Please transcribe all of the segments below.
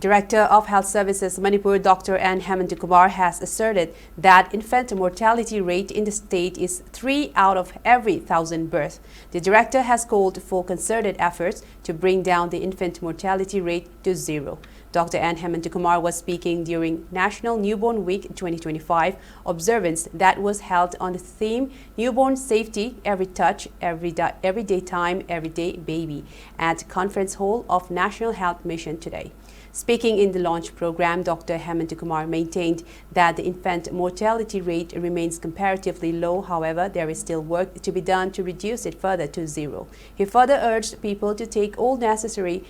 Director of Health Services Manipur, Dr. Hemantakumar, has asserted that infant mortality rate in the state is 3 out of every 1,000 births. The director has called for concerted efforts to bring down the infant mortality rate to zero. Dr. Hemantakumar was speaking during National Newborn Week 2025 observance that was held on the theme Newborn Safety, Every Touch, Everyday Time, Everyday Baby at Conference Hall of National Health Mission today. Speaking in the launch program, Dr. Hemantakumar maintained that the infant mortality rate remains comparatively low. However, there is still work to be done to reduce it further to zero. He further urged people to take all necessary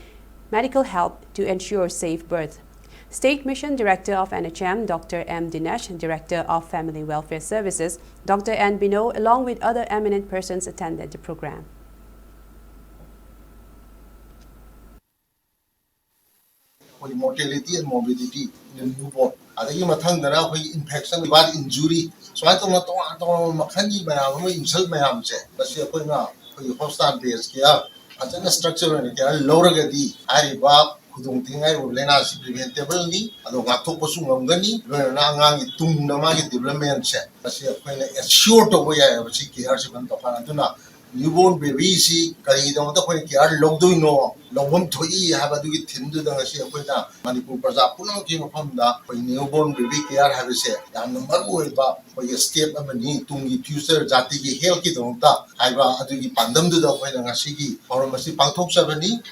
medical help to ensure safe birth. State Mission Director of NHM, Dr. M. Dinesh, Director of Family Welfare Services, Dr. N. Bino, along with other eminent persons attended the program. Mortality and morbidity in the newborn. Adagi mathang dara koi infection bad injury. So I don't know makhanji mayam insult mayam che. Basi koi na koi hospital base kya. Ajana structure ne kya lower gadi. Hari ba kudung tingai ulena si preventable ni. Ado gato pasu ngangani. Na ngangi tung nama ki development che. Basi koi na assure to boya basi kya si ban topan aduna. Newborn baby si kari dong to koi kya logdo no. Longom thoi have a do it in the Nashia Manipur Prazapuna came upon the newborn baby care have a say. And the Maru for your escape of a knee to me, Puser, Zatiki, Helki, Donta, Iva, Aduki Pandam to the Nashiki, or Masi Pantok Savani,